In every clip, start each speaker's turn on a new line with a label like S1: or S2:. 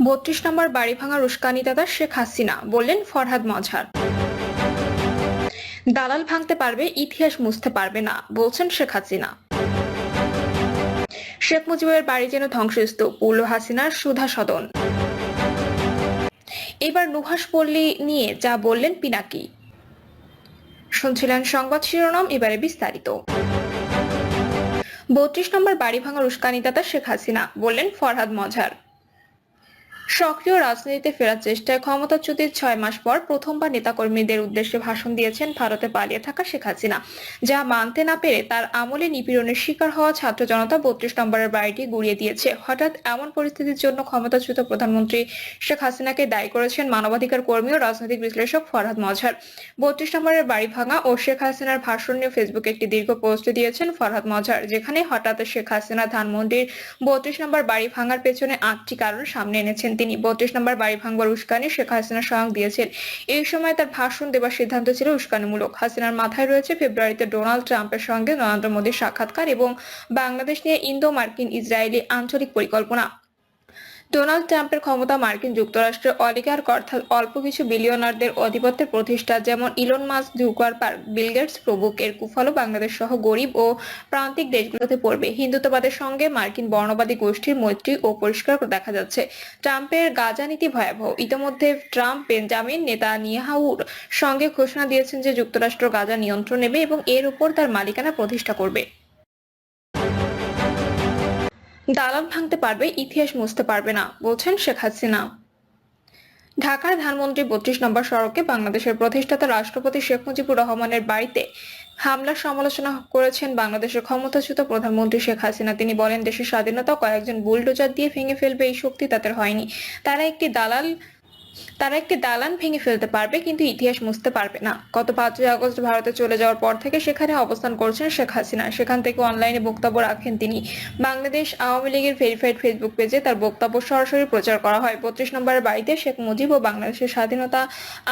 S1: ৩২ নম্বর বাড়ি ভাঙার উস্কানিদাতা শেখ হাসিনা, বললেন ফরহাদ মজহার। দালাল ভাঙতে পারবে, ইতিহাস মুছতে পারবে না, বলছেন শেখ হাসিনা। শেখ মুজিবের বাড়ি যেন ধ্বংসস্তূপ, পড়ল হাসিনার সুধা সদন। এবার নুহাস পল্লী নিয়ে যা বললেন পিনাকি। শুনছিলেন সংবাদ শিরোনাম, এবারে বিস্তারিত। ৩২ নম্বর বাড়ি ভাঙার উস্কানিদাতা শেখ হাসিনা, বললেন ফরহাদ মজহার। সক্রিয় রাজনীতিতে ফেরার চেষ্টায় ক্ষমতাচ্যুতির ৬ মাস পর প্রথমবার নেতাকর্মীদের উদ্দেশ্যে ভাষণ দিয়েছেন ভারতে পালিয়ে থাকা শেখ হাসিনা। যা মানতে না পেরে তার আমলে নিপীড়নের শিকার হওয়া ছাত্র জনতা ৩২ নম্বরের বাড়িটি গুড়িয়ে দিয়েছে। হঠাৎ এমন পরিস্থিতির জন্য ক্ষমতাচ্যুত প্রধানমন্ত্রী শেখ হাসিনাকে দায়ী করেছেন মানবাধিকার কর্মী ও রাজনৈতিক বিশ্লেষক ফরহাদ মজহার। ৩২ নম্বরের বাড়ি ভাঙা ও শেখ হাসিনার ভাষণ নিয়ে ফেসবুকে একটি দীর্ঘ পোস্ট দিয়েছেন ফরহাদ মজহার, যেখানে হঠাৎ শেখ হাসিনা ধানমন্ডির ৩২ নম্বর বাড়ি ভাঙার পেছনে ৮টি কারণ সামনে এনেছেন তিনি। ৩২ নম্বর বাড়ি ভাঙবার উস্কানি শেখ হাসিনা স্বয়ং দিয়েছেন। এই সময় তার ভাষণ দেবার সিদ্ধান্ত ছিল উস্কানিমূলক। হাসিনার মাথায় রয়েছে ফেব্রুয়ারিতে ডোনাল্ড ট্রাম্পের সঙ্গে নরেন্দ্র মোদীর সাক্ষাৎকার এবং বাংলাদেশ নিয়ে ইন্দো মার্কিন ইসরায়েলি আঞ্চলিক পরিকল্পনা। ডোনাল্ড ট্রাম্পের ক্ষমতা মার্কিন যুক্তরাষ্ট্রের অলিগার্ক অর্থাৎ অল্প কিছু বিলিয়নারদের আধিপত্যের প্রতিষ্ঠা, যেমন Elon Musk, Zuckerberg, Bill Gates প্রমুখ। এর কুফলও বাংলাদেশ সহ গরিব ও প্রান্তিক দেশগুলোতে পড়বে। হিন্দুত্ববাদের সঙ্গে মার্কিন বর্ণবাদী গোষ্ঠীর মৈত্রী ও পরিষ্কার দেখা যাচ্ছে। ট্রাম্পের গাজা নীতি ভয়াবহ। ইতিমধ্যে ট্রাম্প বেঞ্জামিন নেতানিয়াহুর সঙ্গে ঘোষণা দিয়েছেন যে যুক্তরাষ্ট্র গাজা নিয়ন্ত্রণ নেবে এবং এর উপর তার মালিকানা প্রতিষ্ঠা করবে। দালাল ভাঙতে পারবে, ইতিহাস মুছতে পারবে না, বলছেন শেখ হাসিনা। ঢাকার ধানমন্ডি ৩২ নম্বর সড়কে বাংলাদেশের প্রতিষ্ঠাতা রাষ্ট্রপতি শেখ মুজিবুর রহমানের বাড়িতে হামলার সমালোচনা করেছেন বাংলাদেশের ক্ষমতাচ্যুত প্রধানমন্ত্রী শেখ হাসিনা। তিনি বলেন, দেশের স্বাধীনতা কয়েকজন বুলডোজার দিয়ে ভেঙে ফেলবে এই শক্তি তাদের হয়নি। তারা একটি দালান ভেঙে ফেলতে পারবে, কিন্তু ইতিহাস মুছতে পারবে না। গত ৫ই আগস্ট ভারতে চলে যাওয়ার পর থেকে সেখানে অবস্থান করছেন শেখ হাসিনা। সেখান থেকে অনলাইনে বক্তব্য রাখেন তিনি। বাংলাদেশ আওয়ামী লীগের ভেরিফাইড ফেসবুক পেজে তার বক্তব্য সরাসরি প্রচার করা হয়। ৩২ নম্বরের বাড়িতে শেখ মুজিব ও বাংলাদেশের স্বাধীনতা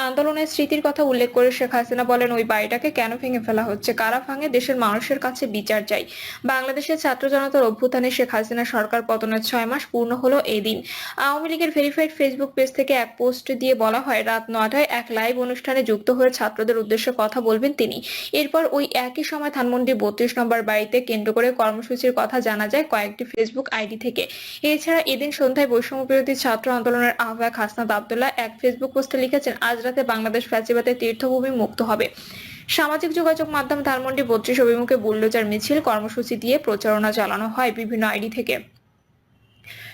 S1: আন্দোলনের স্মৃতির কথা উল্লেখ করে শেখ হাসিনা বলেন, ওই বাড়িটাকে কেন ভেঙে ফেলা হচ্ছে, কারা ভাঙে, দেশের মানুষের কাছে বিচার চাই। বাংলাদেশের ছাত্র জনতার অভ্যুত্থানে শেখ হাসিনা সরকার পতনের ৬ মাস পূর্ণ হলো এই দিন। আওয়ামী লীগের ভেরিফাইড ফেসবুক পেজ থেকে এক পোস্ট দিয়ে বলা হয়, রাত ৯টায় এক লাইভ অনুষ্ঠানে যুক্ত হয়ে ছাত্রদের উদ্দেশ্যে কথা বলবেন তিনি। এরপর ওই একই সময় ধানমন্ডি ৩২ নম্বর বাড়িতে কেন্দ্র করে কর্মসূচির কথা জানা যায় কয়েকটি ফেসবুক আইডি থেকে। এছাড়া এদিন সন্ধ্যায় বৈষম্য বিরোধী ছাত্র আন্দোলনের আহ্বায়ক হাসনাত আব্দুল্লাহ এক ফেসবুক পোস্টে লিখেছেন, আজ রাতে বাংলাদেশ ফ্যাসিবাদের তীর্থভূমি মুক্ত হবে। সামাজিক যোগাযোগ মাধ্যম ধানমন্ডি ৩২ অভিমুখে বুলডোজার মিছিল কর্মসূচি দিয়ে প্রচারণা চালানো হয় বিভিন্ন আইডি থেকে।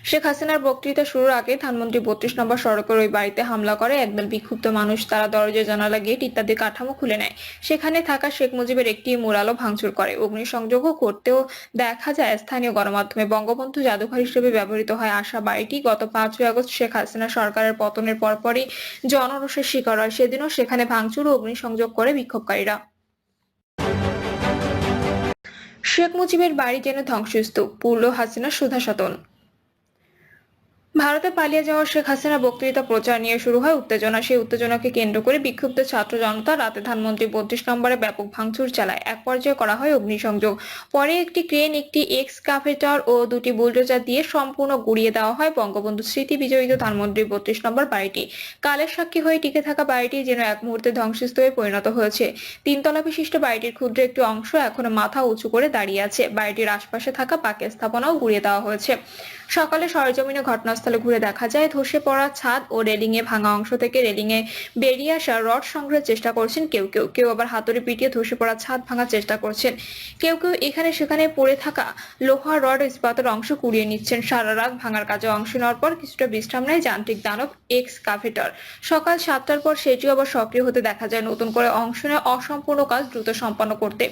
S1: শেখ হাসিনার বক্তৃতা শুরুর আগে ধানমন্ডি ৩২ নম্বর সড়কের ওই বাড়িতে হামলা করে একদল বিক্ষুব্ধ মানুষ। তারা দরজা, জানালা, গেট ইত্যাদি কাঠামো খুলে নেয়। সেখানে থাকা শেখ মুজিবের একটি মুরালও ভাঙচুর করে। অগ্নিসংযোগও করতেও দেখা যায় স্থানীয় গণমাধ্যমে। বঙ্গবন্ধু জাদুঘর হিসেবে ব্যবহৃত হয় আসা বাড়িটি গত ৫ই আগস্ট শেখ হাসিনা সরকারের পতনের পরপরই জনরোষের শিকার হয়। সেদিনও সেখানে ভাঙচুর ও অগ্নিসংযোগ করে বিক্ষোভকারীরা। শেখ মুজিবের বাড়ি যেন ধ্বংসস্তূপ, পড়ল হাসিনার সুধা সদন। ভারতে পালিয়ে যাওয়া শেখ হাসিনার বক্তৃতা প্রচার নিয়ে শুরু হয় উত্তেজনা। সেই উত্তেজনাকে কেন্দ্র করে বিক্ষুব্ধ ছাত্র জনতা রাতে ধানমন্ডি ৩২ নম্বরে ব্যাপক ভাঙচুর চালায়। এক পর্যায়ে করা হয় অগ্নিসংযোগ। পরে একটি ক্রেন, একটি এক্সকাভেটর ও দুটি বুলডোজার দিয়ে সম্পূর্ণ গুড়িয়ে দেওয়া হয় বঙ্গবন্ধু স্মৃতি বিজড়িত ধানমন্ডি ৩২ নম্বর বাড়িটি। কালের সাক্ষী হয়ে টিকে থাকা বাড়িটি যেন এক মুহূর্তে ধ্বংসস্তূপে পরিণত হয়েছে। ৩ তলা বিশিষ্ট বাড়িটির ক্ষুদ্র একটি অংশ এখনো মাথা উঁচু করে দাঁড়িয়ে আছে। বাড়িটির আশপাশে থাকা পাকা স্থাপনাও গুড়িয়ে দেওয়া হয়েছে। সকালে সরেজমিনে ঘটনাস্থলে ঘুরে দেখা যায় ধসে পড়া ছাদ ও রেলিং এ ভাঙা অংশ থেকে রেলিং এ বেরিয়ে আসা রড সংগ্রহের চেষ্টা করছেন কেউ আবার হাতুড়ি পিটিয়ে ধসে পড়া ছাদ ভাঙার চেষ্টা করছেন। কেউ এখানে সেখানে পড়ে থাকা লোহা, রড, ইস্পাতের অংশ কুড়িয়ে নিচ্ছেন। সারা রাত ভাঙার কাজে অংশ নেওয়ার পর কিছুটা বিশ্রাম নেয় যান্ত্রিক দানব এক্সকাভেটর। সকাল ৭টার পর সেটিও আবার সক্রিয় হতে দেখা যায় নতুন করে অংশ নেয় অসম্পূর্ণ কাজ দ্রুত সম্পন্ন করতে।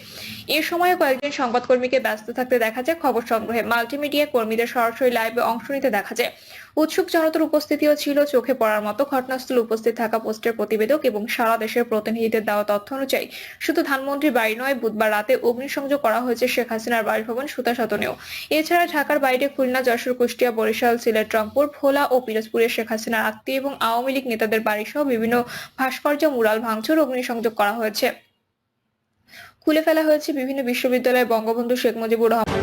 S1: এ সময় কয়েকজন সংবাদকর্মীকে ব্যস্ত থাকতে দেখা যায় খবর সংগ্রহে। মাল্টিমিডিয়া কর্মীদের সরাসরি লাইভে অংশ নিতে দেখা যায়। উৎসুক জনতার উপস্থিতিও ছিল চোখে পড়ার মতো। ঘটনাস্থলে উপস্থিত থাকা পোস্টের প্রতিবেদক এবং সারা দেশের প্রতিনিধিদের দেওয়া তথ্য অনুযায়ী শুধু ধানমন্ডির বাড়ি নয়, বুধবার রাতে অগ্নিসংযোগ করা হয়েছে শেখ হাসিনার বাসভবন সুতা সদনেও। এছাড়া ঢাকার বাইরে খুলনা, যশোর, কুষ্টিয়া, বরিশাল, সিলেট, রংপুর, ভোলা ও পিরোজপুরে শেখ হাসিনার আত্মীয় এবং আওয়ামী লীগ নেতাদের বাড়িসহ বিভিন্ন ভাস্কর্য, মুরাল ভাঙচুর, অগ্নিসংযোগ করা হয়েছে। খুলে ফেলা হয়েছে বিভিন্ন বিশ্ববিদ্যালয়ে বঙ্গবন্ধু শেখ মুজিবুর রহমান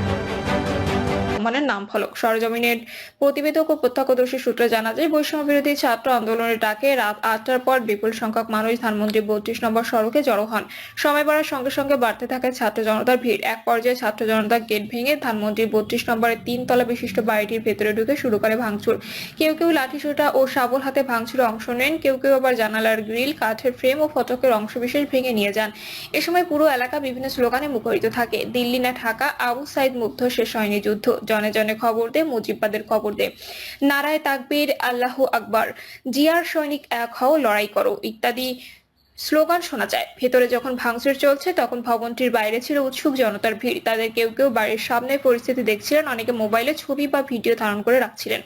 S1: রহমানের নাম ফলক। সরেজমিনের প্রতিবেদক ও প্রত্যক্ষদর্শী সূত্রে জানা যায়, বৈষম্য বিরোধী ছাত্র আন্দোলনের ডাকে রাত 8টার পর বিপুল সংখ্যক মানুষ ধানমন্ডি 32 নম্বর সড়কে জড়ো হন। সময় বাড়ার সঙ্গে সঙ্গে বাড়তে থাকে ছাত্র জনতার ভিড়। এক পর্যায়ে ছাত্র জনতা গেট ভেঙে ধানমন্ডির 32 নম্বরের 3 তলা বিশিষ্ট বাড়িটির ভেতরে ঢুকে শুরু করে ভাঙচুর। কেউ কেউ লাঠিসোঁটা ও শাবল হাতে ভাঙচুরে অংশ নেন, কেউ কেউ আবার জানালার গ্রিল, কাঠের ফ্রেম ও ফটকের অংশবিশেষ ভেঙে নিয়ে যান। এ সময় পুরো এলাকা বিভিন্ন স্লোগানে মুখরিত থাকে। দিল্লি না ঢাকা, আবু সাইদ মুগ্ধ, শেষ হয়নি যুদ্ধ, জনে জনে খবর দে, মুজিববাদের খবর দে, নারায়ে তাকবীর, আল্লাহু আকবার, জিয়ার সৈনিক এক হও, লড়াই করো ইত্যাদি স্লোগান শোনা যায়। ভেতরে যখন ভাঙচুর চলছে তখন ভবনটির বাইরে ছিল উৎসুক জনতার ভিড়। তাদের কেউ কেউ বাড়ির সামনে পরিস্থিতি দেখছিলেন, অনেকে মোবাইলে ছবি বা ভিডিও ধারণ করে রাখছিলেন।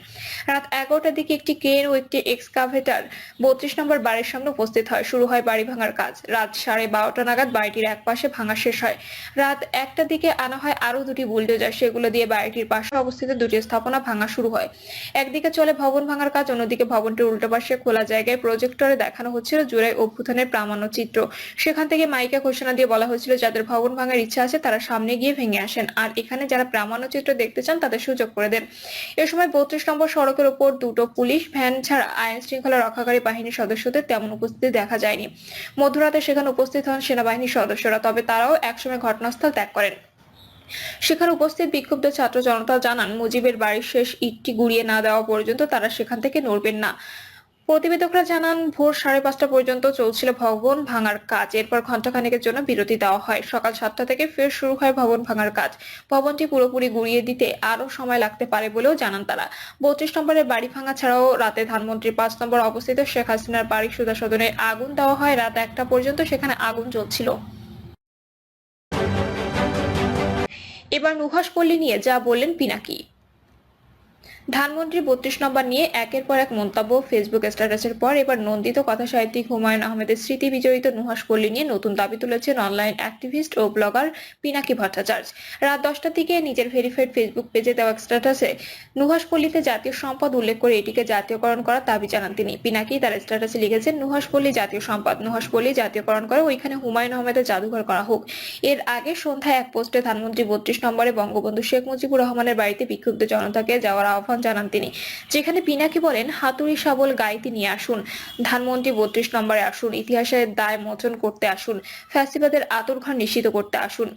S1: রাত 11টার দিকে একটি ক্রেন ও একটি এক্সকাভেটর 32 নম্বর বাড়ির সামনে উপস্থিত হয়। শুরু হয় বাড়ি ভাঙার কাজ। রাত 12:30 নাগাদ বাড়িটির এক পাশে ভাঙা শেষ হয়। রাত 1টার দিকে আনা হয় আরো দুটি বুলডোজার, সেগুলো দিয়ে বাড়িটির পাশে অবস্থিত দুটি স্থাপনা ভাঙা শুরু হয়। একদিকে চলে ভবন ভাঙার কাজ, অন্যদিকে ভবনটির উল্টো পাশে খোলা জায়গায় প্রজেক্টরে দেখানো হচ্ছিল জুলাই অভ্যুত্থানের প্রামাণ্য চিত্র। সেখান থেকে মাইকে ঘোষণা দিয়ে বলা হয়েছিল, যাদের ভবন ভাঙার ইচ্ছা আছে তারা সামনে গিয়ে ভেঙে আসেন, আর এখানে যারা প্রামাণ্য চিত্র দেখতে চান তাদের সুযোগ করে দেন। এ সময় 32 নম্বর সড়কের উপর দুটো পুলিশ ভ্যান ছাড়া আইন শৃঙ্খলা রক্ষাকারী বাহিনীর সদস্যদের তেমন উপস্থিতি দেখা যায়নি। মধ্যরাতে সেখানে উপস্থিত হন সেনাবাহিনীর সদস্যরা, তবে তারাও একসময় ঘটনাস্থল ত্যাগ করেন। সেখানে উপস্থিত বিক্ষুব্ধ ছাত্র জনতা জানান, মুজিবের বাড়ির শেষ ইটটি গুড়িয়ে না দেওয়া পর্যন্ত তারা সেখান থেকে নড়বেন না। প্রতিবেদকরা জানান, ভোর 5:30 পর্যন্ত চলছিল ভবন ভাঙার কাজ। এরপর ঘণ্টাখানেকের জন্য বিরতি দেওয়া হয়। সকাল 7টা থেকে ফের শুরু হয় ভবন ভাঙার কাজ। ভবনটি পুরোপুরি গুঁড়িয়ে দিতে আরো সময় লাগতে পারে বলেও জানান তারা। 32 নম্বরের বাড়ি ভাঙা ছাড়াও রাতে ধানমন্ডির 5 নম্বর অবস্থিত শেখ হাসিনার বাড়ি সুধা সদনে আগুন দেওয়া হয়। রাত 1টা পর্যন্ত সেখানে আগুন জ্বলছিল। এবার নুহাশ পল্লী নিয়ে যা বললেন পিনাকি। ধানমন্ডির 32 নম্বর নিয়ে একের পর এক মন্তব্য, ফেসবুক স্ট্যাটাসের পর এবার নন্দিত কথা সাহিত্যিক হুমায়ুন আহমেদের স্মৃতি বিজড়িত নুহাশ পল্লী নিয়ে নতুন দাবি তুলেছেন অনলাইন অ্যাক্টিভিস্ট ও ব্লগার পিনাকি ভট্টাচার্য। রাত 10টার দিকে নিজের ভেরিফাইড ফেসবুক পেজে দেওয়া স্ট্যাটাসে নুহাশ পল্লীতে জাতীয় সম্পদ উল্লেখ করে এটিকে জাতীয়করণ করার দাবি জানান তিনি। পিনাকি তার স্ট্যাটাসে লিখেছেন, নুহাশ পল্লী জাতীয় সম্পদ, নুহাশ পল্লী জাতীয়করণ করে ওইখানে হুমায়ুন আহমেদের জাদুঘর করা হোক। এর আগে সন্ধ্যায় এক পোস্টে ধানমন্ডি 32 নম্বরে বঙ্গবন্ধু শেখ মুজিবুর রহমানের বাড়িতে বিক্ষুব্ধ জনতাকে যাওয়ার আহ্বান জানান তিনি, যেখানে পিনাকি বলেন, হাতুড়ি শাবল গাইতে নিয়ে আসুন, ধানমন্ডি 32 নম্বরে আসুন, ইতিহাসের দায় মোচন করতে আসুন, ফ্যাসিবাদের আঁতুড়ঘর নিশ্চিত করতে আসুন,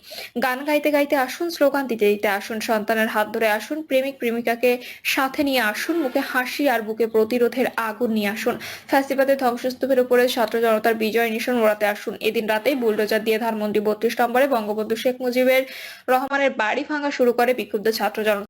S1: গান গাইতে গাইতে আসুন, স্লোগান দিতে দিতে আসুন, সন্তানের হাত ধরে আসুন, প্রেমিক প্রেমিকাকে সাথে নিয়ে আসুন, মুখে হাসি আর বুকে প্রতিরোধের আগুন নিয়ে আসুন, ফ্যাসিবাদের ধ্বংসস্তূপের উপরে ছাত্র জনতার বিজয় নিশান ওড়াতে আসুন। এদিন রাতেই বুলডোজার দিয়ে ধানমন্ডি 32 নম্বরে বঙ্গবন্ধু শেখ মুজিবুর রহমানের বাড়ি ভাঙা শুরু করে বিক্ষুব্ধ ছাত্র জনতা।